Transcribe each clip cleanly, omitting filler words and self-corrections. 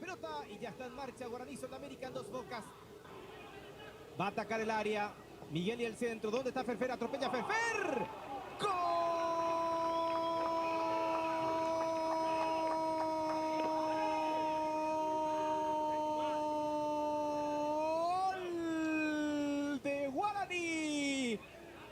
pelota y ya está en marcha Guaraní Sudamérica en Dos Bocas. Va a atacar el área. Miguel y el centro. ¿Dónde está Ferfer? Atropella a Ferfer. ¡Gol de Guaraní!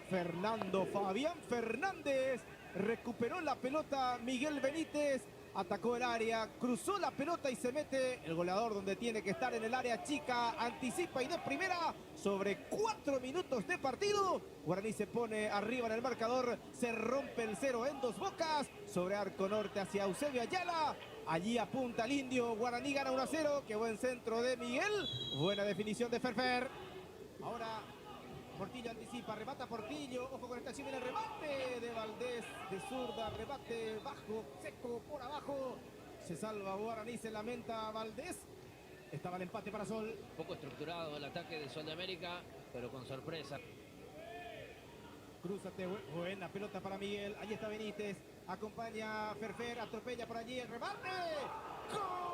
Fernando Fabián Fernández recuperó la pelota. Miguel Benítez atacó el área, cruzó la pelota y se mete el goleador donde tiene que estar, en el área chica. Anticipa y de primera sobre 4 minutos de partido. Guaraní se pone arriba en el marcador. Se rompe el 0 en Dos Bocas sobre arco norte hacia Eusebio Ayala. Allí apunta el indio. Guaraní gana 1-0. Qué buen centro de Miguel. Buena definición de Ferfer. Ahora Portillo anticipa, remata Portillo, ojo con esta acción, viene el remate de Valdés, de zurda, rebate bajo, seco, por abajo, se salva Guaraní, se lamenta Valdés, estaba el empate para Sol. Poco estructurado el ataque de Sol de América, pero con sorpresa. Crúzate, buena pelota para Miguel, allí está Benítez, acompaña a Ferfer, atropella por allí el remate, ¡gol!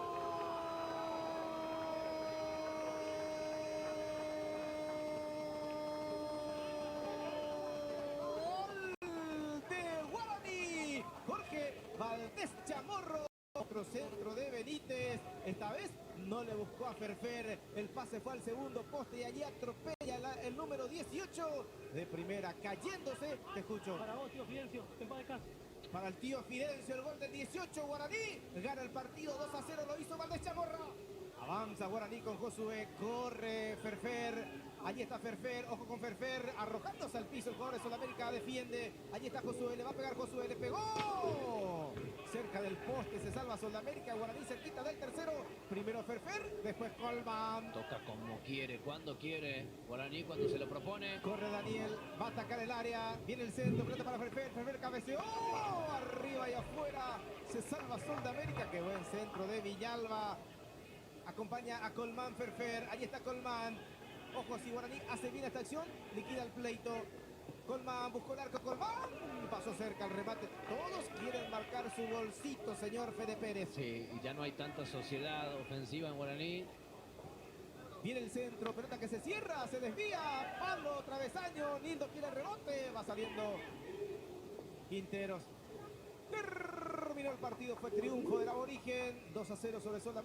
Valdés Chamorro, otro centro de Benítez, esta vez no le buscó a Ferfer, el pase fue al segundo poste y allí atropella el número 18 de primera, cayéndose. Te escucho. Para vos, tío Fidencio, en paz de casa. Para el tío Fidencio, el gol del 18, Guaraní gana el partido 2-0, lo hizo Valdés Chamorro. Avanza Guaraní con Josué, corre Ferfer, allí está Ferfer, ojo con Ferfer, arrojándose al piso el jugador de Sudamérica, defiende, allí está Josué, le va a pegar Josué, le pegó, cerca del poste, se salva Sudamérica, Guaraní cerquita del tercero, primero Ferfer, después Colman. Toca como quiere, cuando quiere, Guaraní cuando se lo propone. Corre Daniel, va a atacar el área, viene el centro, pelota para Ferfer, Ferfer cabeceó, arriba y afuera, se salva Sudamérica, qué buen centro de Villalba. Acompaña a Colman Ferfer, ahí está Colman. Ojo, si Guaraní hace bien esta acción, liquida el pleito. Colman buscó el arco, Colman pasó cerca al remate. Todos quieren marcar su golcito, señor Fede Pérez. Sí, y ya no hay tanta sociedad ofensiva en Guaraní. Viene el centro, pelota que se cierra, se desvía, palo, travesaño, Nildo quiere el rebote, va saliendo Quinteros. Terminó el partido, fue triunfo del Aborigen, 2-0 sobre Sol.